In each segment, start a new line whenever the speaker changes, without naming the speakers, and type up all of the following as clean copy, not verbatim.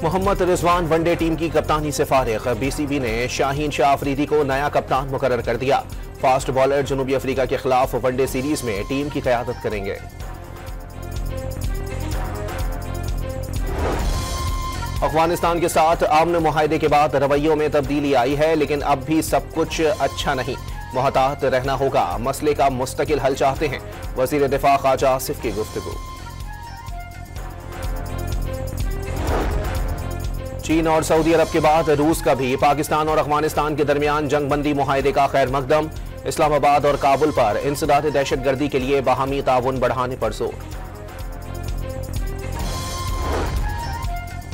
Mohammad Rizwan one day team की कप्तानी से फारिग। बीसीबी ने शाहीन शाह अफरीदी को नया कप्तान मुकर्रर कर दिया। फास्ट बॉलर जनूबी अफ्रीका के खिलाफ वनडे सीरीज में टीम की क़यादत करेंगे। अफगानिस्तान के साथ अमन मुआहदे के बाद रवैयों में तब्दीली आई है, लेकिन अब भी सब कुछ अच्छा नहीं। मुहतात रहना होगा, मसले का मुस्तकिल हल चाहते हैं। वज़ीर दिफा ख्वाजा आसिफ की गुफ्तगू। चीन और सऊदी अरब के बाद रूस का भी पाकिस्तान और अफगानिस्तान के दरमियान जंगबंदी मुआहदे का खैर मकदम। इस्लामाबाद और काबुल पर इंसदाद दहशतगर्दी के लिए बाहमी ताउन बढ़ाने पर जोर।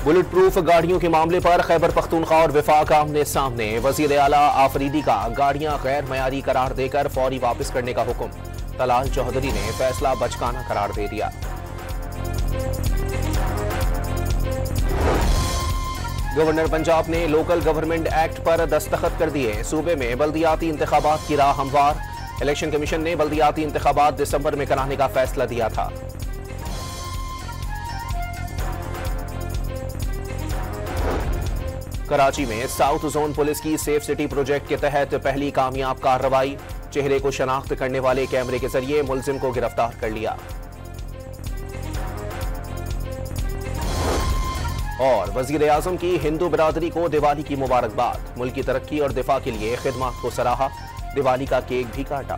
बुलेट प्रूफ गाड़ियों के मामले पर खैबर पख्तूनख्वा और वफाक आमने सामने। वजीर आला आफरीदी का गाड़ियां गैर मयारी करार देकर फौरी वापस करने का हुक्म। तलाल चौधरी ने फैसला बचकाना करार दे दिया। गवर्नर पंजाब ने लोकल गवर्नमेंट एक्ट पर दस्तखत कर दिए। सूबे में बल्दियाती इंतखाबात की राह हमवार। इलेक्शन कमीशन ने बल्दियाती इंतखाबात दिसंबर में कराने का फैसला दिया था। कराची में साउथ जोन पुलिस की सेफ सिटी प्रोजेक्ट के तहत पहली कामयाब कार्रवाई। चेहरे को शनाख्त करने वाले कैमरे के जरिए मुलजिम को गिरफ्तार कर लिया। और वजीर आजम की हिंदू बिरादरी को दिवाली की मुबारकबाद। मुल्क की तरक्की और दिफा के लिए खिदमत को सराहा। दिवाली का केक भी काटा।